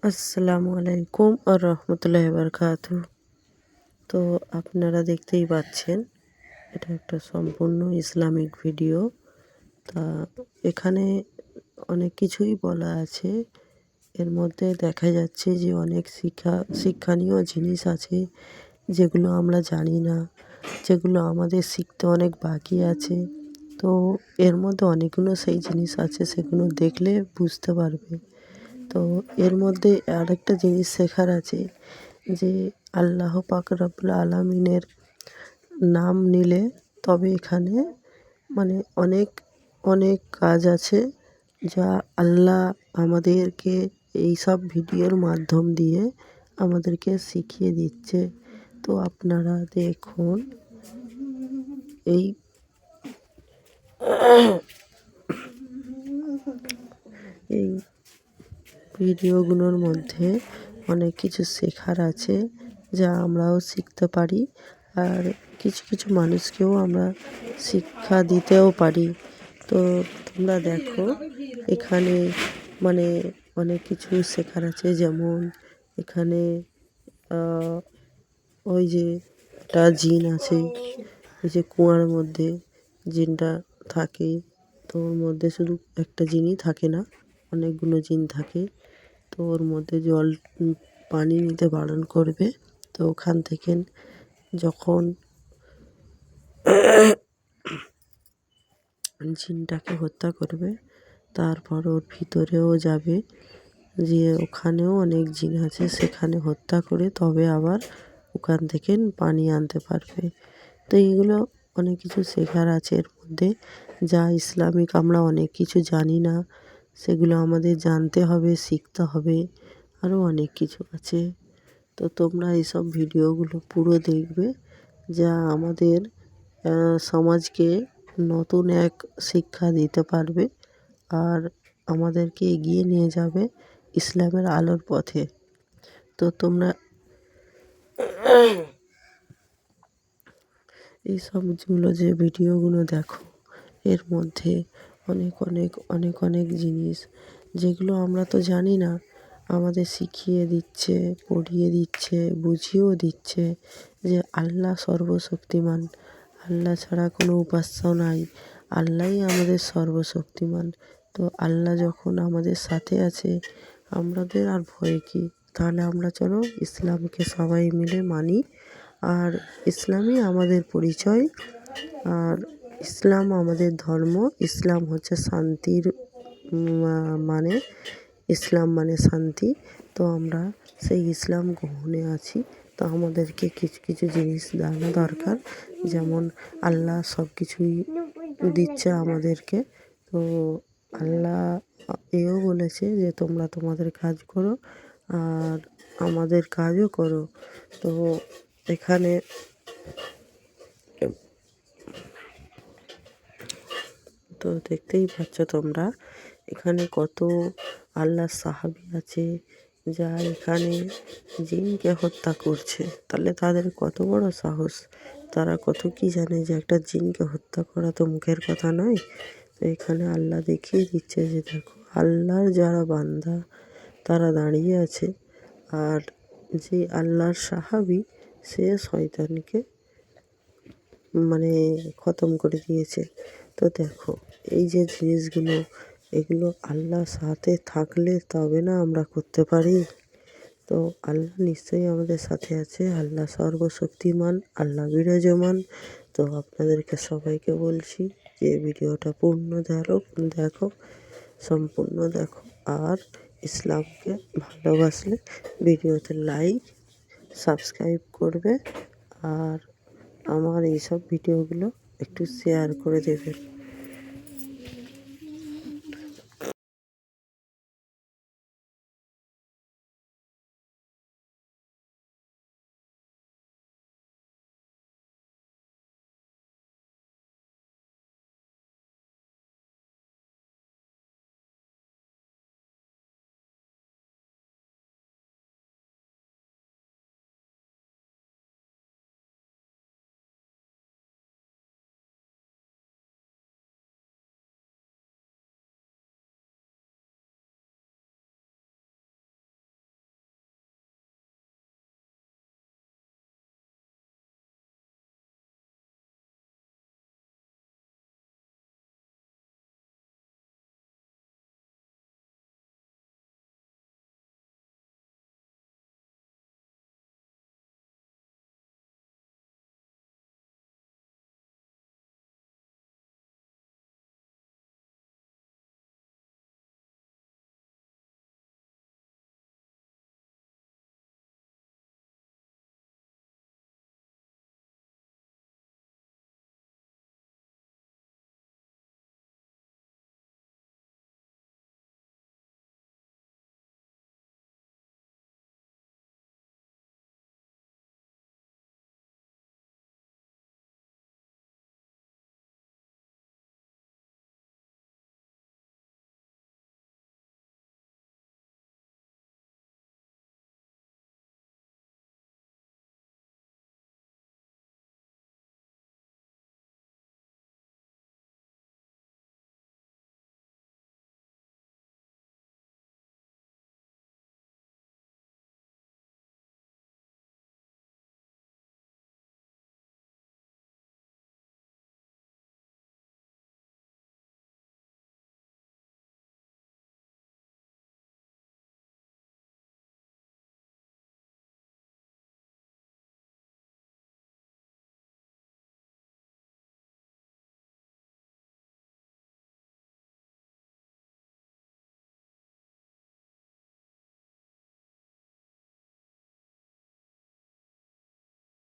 আসসালামু আলাইকুম আর রহমতুল্লাহি বারাকাতুহু। তো আপনারা দেখতেই পাচ্ছেন এটা একটা সম্পূর্ণ ইসলামিক ভিডিও। তা এখানে অনেক কিছুই বলা আছে। এর মধ্যে দেখা যাচ্ছে যে অনেক শিক্ষণীয় জিনিস আছে যেগুলো আমরা জানি না, যেগুলো আমাদের শিখতে অনেক বাকি আছে। তো এর মধ্যে অনেকগুলো সেই জিনিস আছে, সেগুলো দেখলে বুঝতে পারবে। তো এর মধ্যে আরেকটা জিনিস শেখার আছে যে আল্লাহ পাক রব্বুল আলামিনের নাম নিলে তবে এখানে মানে অনেক অনেক কাজ আছে যা আল্লাহ আমাদেরকে এই সব ভিডিওর মাধ্যম দিয়ে আমাদেরকে শিখিয়ে দিচ্ছে। তো আপনারা দেখুন এই এই ভিডিওগুলোর মধ্যে অনেক কিছু শেখার আছে যা আমরাও শিখতে পারি, আর কিছু কিছু মানুষকেও আমরা শিক্ষা দিতেও পারি। তো তোমরা দেখো এখানে মানে অনেক কিছু শেখার আছে, যেমন এখানে ওই যে একটা জিন আছে, ওই যে কুয়ার মধ্যে জিনটা থাকে। তো ওর মধ্যে শুধু একটা জিনই থাকে না, অনেকগুলো জিন থাকে। তো ওর মধ্যে জল পানি নিতে বারণ করবে। তো ওখান থেকে যখন জিনটাকে হত্যা করবে, তারপর ওর ভিতরেও যাবে, যে ওখানেও অনেক জিন আছে, সেখানে হত্যা করে তবে আবার ওখান থেকে পানি আনতে পারবে। তো এইগুলো অনেক কিছু শেখার আছে এর মধ্যে, যা ইসলামিক আমরা অনেক কিছু জানি না, সেগুলো আমাদের জানতে হবে, শিখতে হবে। আরও অনেক কিছু আছে। তো তোমরা এইসব ভিডিওগুলো পুরো দেখবে, যা আমাদের সমাজকে নতুন এক শিক্ষা দিতে পারবে আর আমাদেরকে এগিয়ে নিয়ে যাবে ইসলামের আলোর পথে। তো তোমরা এই সবগুলো যে ভিডিওগুলো দেখো, এর মধ্যে অনেক অনেক অনেক অনেক জিনিস যেগুলো আমরা তো জানি না, আমাদের শিখিয়ে দিচ্ছে, পড়িয়ে দিচ্ছে, বুঝিয়েও দিচ্ছে যে আল্লাহ সর্বশক্তিমান, আল্লাহ ছাড়া কোনো উপাস্য নাই, আল্লাহই আমাদের সর্বশক্তিমান। তো আল্লাহ যখন আমাদের সাথে আছে, আমাদের আর ভয় কী? তাহলে আমরা চলো ইসলামকে সবাই মিলে মানি, আর ইসলামই আমাদের পরিচয়, আর ইসলাম আমাদের ধর্ম। ইসলাম হচ্ছে শান্তির মানে, ইসলাম মানে শান্তি। তো আমরা সেই ইসলাম গ্রহণে আছি। তো আমাদেরকে কিছু কিছু জিনিস জানা দরকার, যেমন আল্লাহ সব কিছুই দিচ্ছে আমাদেরকে। তো আল্লাহ এও বলেছে যে তোমরা তোমাদের কাজ করো আর আমাদের কাজও করো। তো এখানে তো দেখতেই পাচ্ছ তোমরা, এখানে কত আল্লাহর সাহাবী আছে যা এখানে জিনকে হত্যা করছে। তাহলে তাদের কত বড় সাহস, তারা কত কি জানে যে একটা জিনকে হত্যা করা তো মুখের কথা নয়। তো এখানে আল্লাহ দেখিয়ে দিচ্ছে যে দেখো আল্লাহর যারা বান্দা তারা দাঁড়িয়ে আছে, আর যে আল্লাহর সাহাবী সে শয়তানকে মানে খতম করে দিয়েছে। তো দেখো এই যে জিনিসগুলো, এগুলো আল্লাহর সাথে থাকলে তবে না আমরা করতে পারি। তো আল্লাহ নিশ্চয়ই আমাদের সাথে আছে, আল্লাহ সর্বশক্তিমান, আল্লাহ বিরাজমান। তো আপনাদেরকে সবাইকে বলছি যে ভিডিওটা পূর্ণ দেখো, সম্পূর্ণ দেখো, আর ইসলামকে ভালোবাসলে ভিডিওতে লাইক সাবস্ক্রাইব করবে, আর আমার এইসব ভিডিওগুলো একটু শেয়ার করে দেবেন।